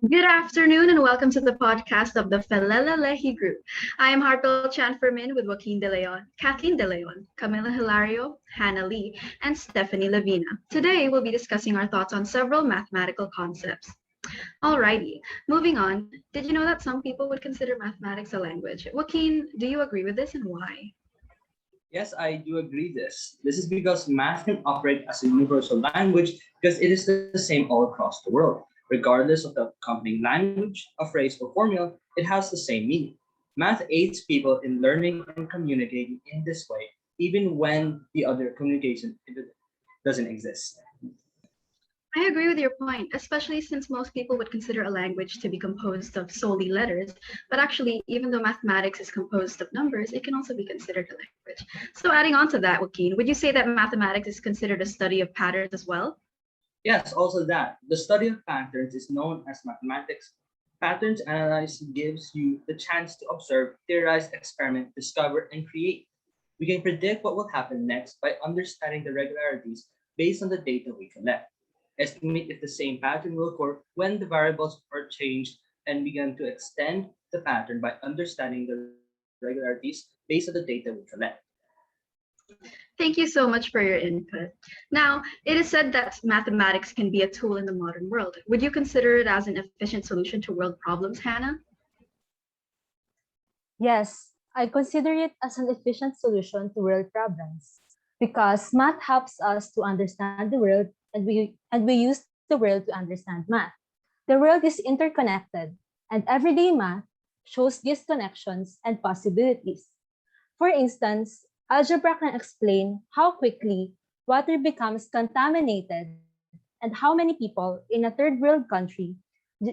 Good afternoon and welcome to the podcast of the Lehi Group. I am Harpel Chan Fermin with Joaquin de Leon, Kathleen de Leon, Camilla Hilario, Hannah Lee, and Stephanie Levina. Today we'll be discussing our thoughts on several mathematical concepts. Alrighty, moving on. Did you know that some people would consider mathematics a language? Joaquin, do you agree with this and why? Yes, I do agree this. This is because math can operate as a universal language because it is the same all across the world. Regardless of the accompanying language, a phrase, or formula, it has the same meaning. Math aids people in learning and communicating in this way, even when the other communication doesn't exist. I agree with your point, especially since most people would consider a language to be composed of solely letters. But actually, even though mathematics is composed of numbers, it can also be considered a language. So adding on to that, Joaquin, would you say that mathematics is considered a study of patterns as well? Yes, also that. The study of patterns is known as mathematics. Patterns analysis gives you the chance to observe, theorize, experiment, discover, and create. We can predict what will happen next by understanding the regularities based on the data we collect. Estimate if the same pattern will occur when the variables are changed and begin to extend the pattern by understanding the regularities based on the data we collect. Thank you so much for your input. Now, it is said that mathematics can be a tool in the modern world. Would you consider it as an efficient solution to world problems, Hannah? Yes, I consider it as an efficient solution to world problems because math helps us to understand the world and we use the world to understand math. The world is interconnected and everyday math shows these connections and possibilities. For instance, algebra can explain how quickly water becomes contaminated and how many people in a third world country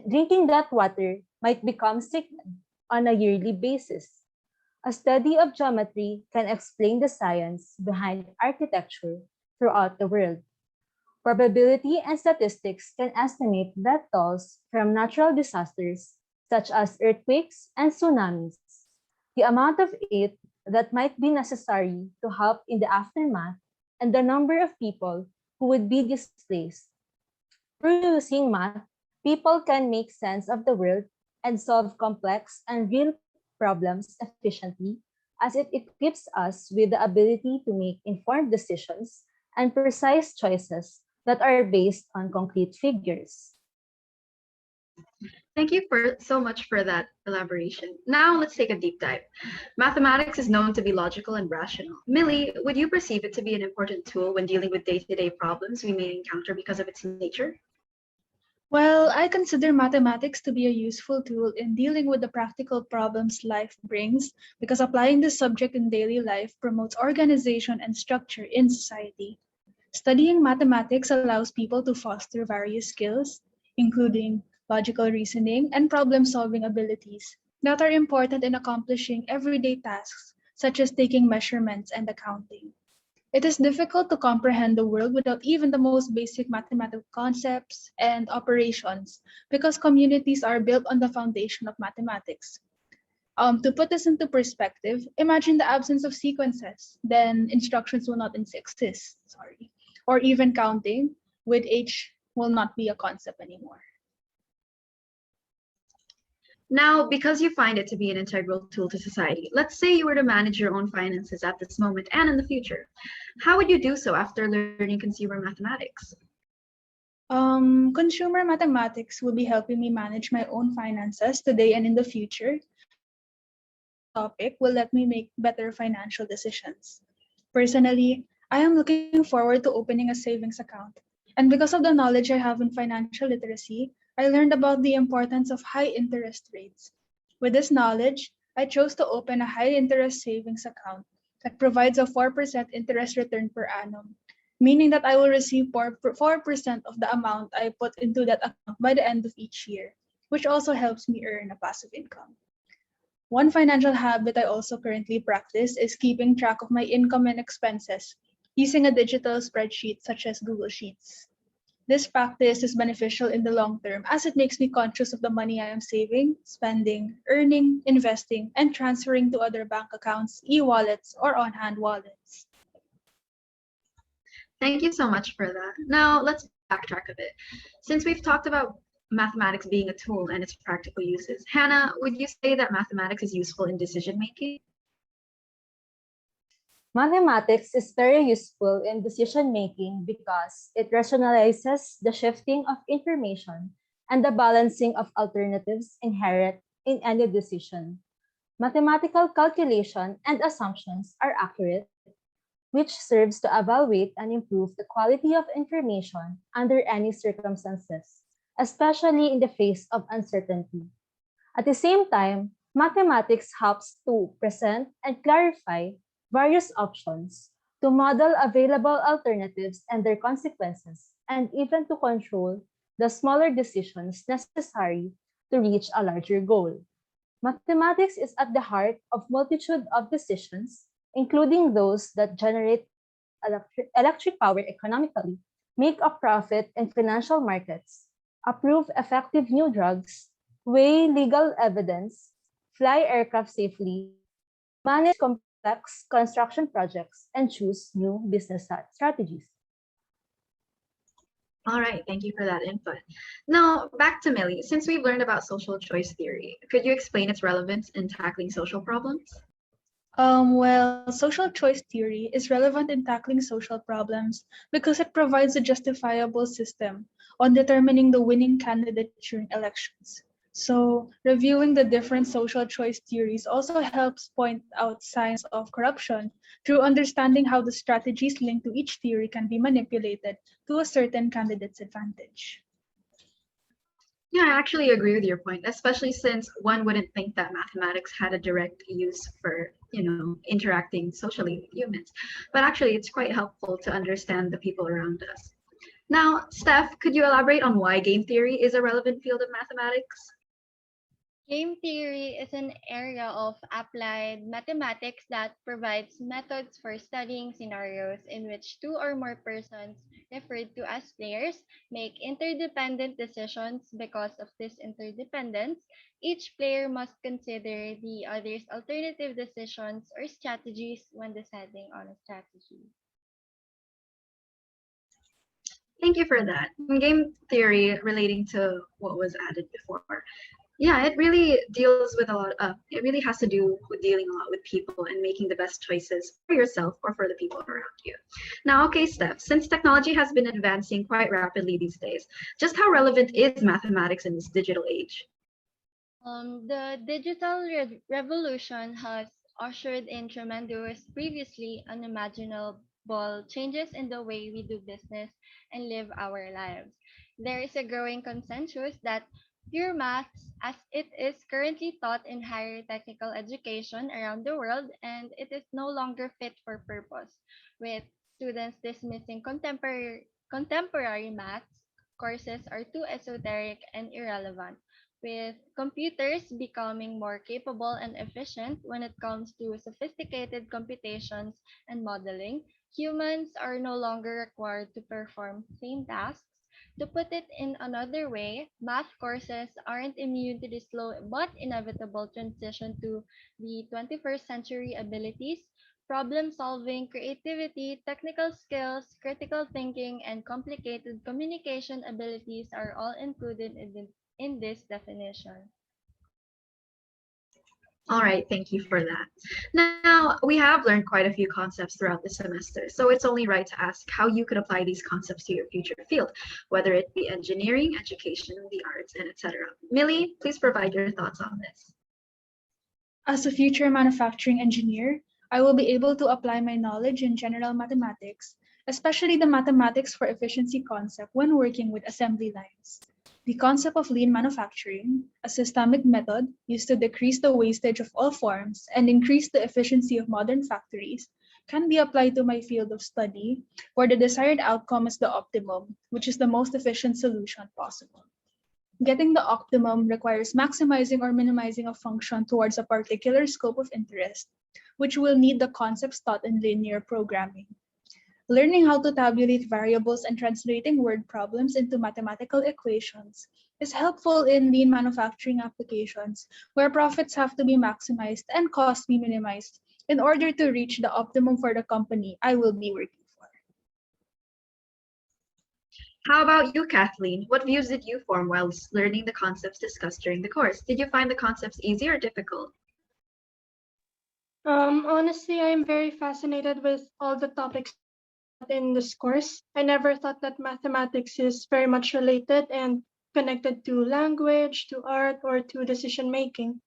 drinking that water might become sick on a yearly basis. A study of geometry can explain the science behind architecture throughout the world. Probability and statistics can estimate death tolls from natural disasters such as earthquakes and tsunamis. The amount of aid that might be necessary to help in the aftermath and the number of people who would be displaced. Through using math, people can make sense of the world and solve complex and real problems efficiently, as it equips us with the ability to make informed decisions and precise choices that are based on concrete figures. Thank you so much for that elaboration. Now let's take a deep dive. Mathematics is known to be logical and rational. Millie, would you perceive it to be an important tool when dealing with day-to-day problems we may encounter because of its nature? Well, I consider mathematics to be a useful tool in dealing with the practical problems life brings because applying this subject in daily life promotes organization and structure in society. Studying mathematics allows people to foster various skills, including logical reasoning and problem-solving abilities that are important in accomplishing everyday tasks such as taking measurements and accounting. It is difficult to comprehend the world without even the most basic mathematical concepts and operations because communities are built on the foundation of mathematics. To put this into perspective, imagine the absence of sequences, then instructions will not exist, sorry. Or even counting with age will not be a concept anymore. Now, because you find it to be an integral tool to society, let's say you were to manage your own finances at this moment and in the future. How would you do so after learning consumer mathematics? Consumer mathematics will be helping me manage my own finances today and in the future. Topic will let me make better financial decisions. Personally, I am looking forward to opening a savings account. And because of the knowledge I have in financial literacy, I learned about the importance of high interest rates. With this knowledge, I chose to open a high interest savings account that provides a 4% interest return per annum, meaning that I will receive 4% of the amount I put into that account by the end of each year, which also helps me earn a passive income. One financial habit I also currently practice is keeping track of my income and expenses using a digital spreadsheet such as Google Sheets. This practice is beneficial in the long term as it makes me conscious of the money I am saving, spending, earning, investing, and transferring to other bank accounts, e-wallets, or on-hand wallets. Thank you so much for that. Now, let's backtrack a bit. Since we've talked about mathematics being a tool and its practical uses. Hannah, would you say that mathematics is useful in decision making? Mathematics is very useful in decision making because it rationalizes the shifting of information and the balancing of alternatives inherent in any decision. Mathematical calculation and assumptions are accurate, which serves to evaluate and improve the quality of information under any circumstances, especially in the face of uncertainty. At the same time, mathematics helps to present and clarify various options, to model available alternatives and their consequences, and even to control the smaller decisions necessary to reach a larger goal. Mathematics is at the heart of multitude of decisions, including those that generate electric power economically, make a profit in financial markets, approve effective new drugs, weigh legal evidence, fly aircraft safely, manage complex construction projects, and choose new business strategies. All right, thank you for that input. Now, back to Millie. Since we've learned about social choice theory, could you explain its relevance in tackling social problems? Well, social choice theory is relevant in tackling social problems because it provides a justifiable system on determining the winning candidate during elections. So, reviewing the different social choice theories also helps point out signs of corruption through understanding how the strategies linked to each theory can be manipulated to a certain candidate's advantage. Yeah, I actually agree with your point, especially since one wouldn't think that mathematics had a direct use for, interacting socially with humans. But actually, it's quite helpful to understand the people around us. Now, Steph, could you elaborate on why game theory is a relevant field of mathematics? Game theory is an area of applied mathematics that provides methods for studying scenarios in which two or more persons, referred to as players, make interdependent decisions. Because of this interdependence, each player must consider the other's alternative decisions or strategies when deciding on a strategy. Thank you for that. Game theory relating to what was added before. Yeah, it really deals with a lot it really has to do with dealing a lot with people and making the best choices for yourself or for the people around you. Now, okay, Steph, since technology has been advancing quite rapidly these days, just how relevant is mathematics in this digital age? The digital revolution has ushered in tremendous, previously unimaginable changes in the way we do business and live our lives. There is a growing consensus that pure maths, as it is currently taught in higher technical education around the world, and it is no longer fit for purpose, with students dismissing contemporary maths courses are too esoteric and irrelevant, with computers becoming more capable and efficient when it comes to sophisticated computations and modeling. Humans are no longer required to perform same tasks. To put it in another way, math courses aren't immune to the slow but inevitable transition to the 21st century abilities. Problem solving, creativity, technical skills, critical thinking, and complicated communication abilities are all included in this definition. All right, thank you for that. Now, we have learned quite a few concepts throughout the semester, so it's only right to ask how you could apply these concepts to your future field, whether it be engineering, education, the arts, and etc. Millie, please provide your thoughts on this. As a future manufacturing engineer, I will be able to apply my knowledge in general mathematics, especially the mathematics for efficiency concept when working with assembly lines. The concept of lean manufacturing, a systemic method used to decrease the wastage of all forms and increase the efficiency of modern factories, can be applied to my field of study, where the desired outcome is the optimum, which is the most efficient solution possible. Getting the optimum requires maximizing or minimizing a function towards a particular scope of interest, which will need the concepts taught in linear programming. Learning how to tabulate variables and translating word problems into mathematical equations is helpful in lean manufacturing applications where profits have to be maximized and costs be minimized in order to reach the optimum for the company I will be working for. How about you, Kathleen? What views did you form while learning the concepts discussed during the course? Did you find the concepts easy or difficult? Honestly, I'm very fascinated with all the topics in this course. I never thought that mathematics is very much related and connected to language, to art, or to decision making.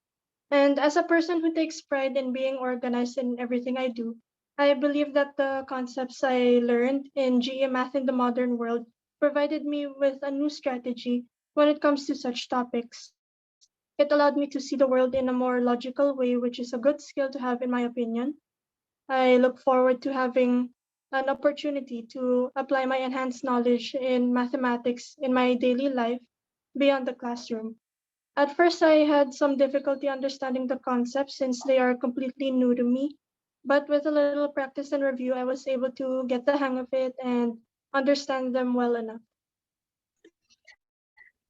And as a person who takes pride in being organized in everything I do, I believe that the concepts I learned in GE Math in the Modern World provided me with a new strategy when it comes to such topics. It allowed me to see the world in a more logical way, which is a good skill to have, in my opinion. I look forward to having an opportunity to apply my enhanced knowledge in mathematics in my daily life beyond the classroom. At first, I had some difficulty understanding the concepts since they are completely new to me. But with a little practice and review, I was able to get the hang of it and understand them well enough.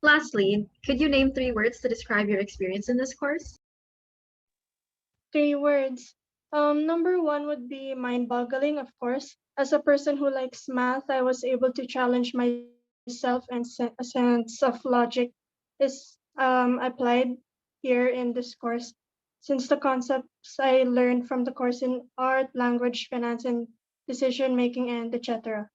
Lastly, could you name 3 words to describe your experience in this course? 3 words. Number one would be mind-boggling, of course. As a person who likes math, I was able to challenge myself, and a sense of logic is applied here in this course. Since the concepts I learned from the course in art, language, finance, and decision making, and etc.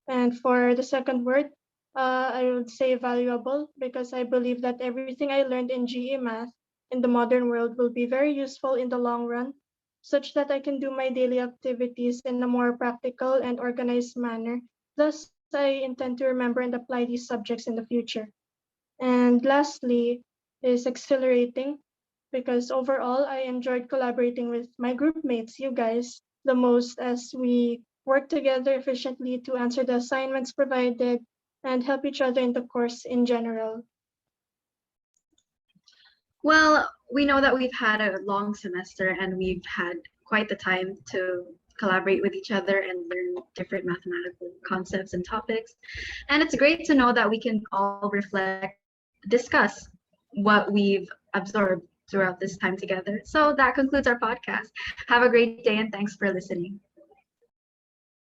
And for the second word, I would say valuable because I believe that everything I learned in GE Math in the modern world will be very useful in the long run, such that I can do my daily activities in a more practical and organized manner. Thus, I intend to remember and apply these subjects in the future. And lastly, is exhilarating because overall I enjoyed collaborating with my group mates, you guys, the most as we work together efficiently to answer the assignments provided and help each other in the course in general. Well, we know that we've had a long semester and we've had quite the time to collaborate with each other and learn different mathematical concepts and topics. And it's great to know that we can all reflect, discuss what we've absorbed throughout this time together. So that concludes our podcast. Have a great day and thanks for listening.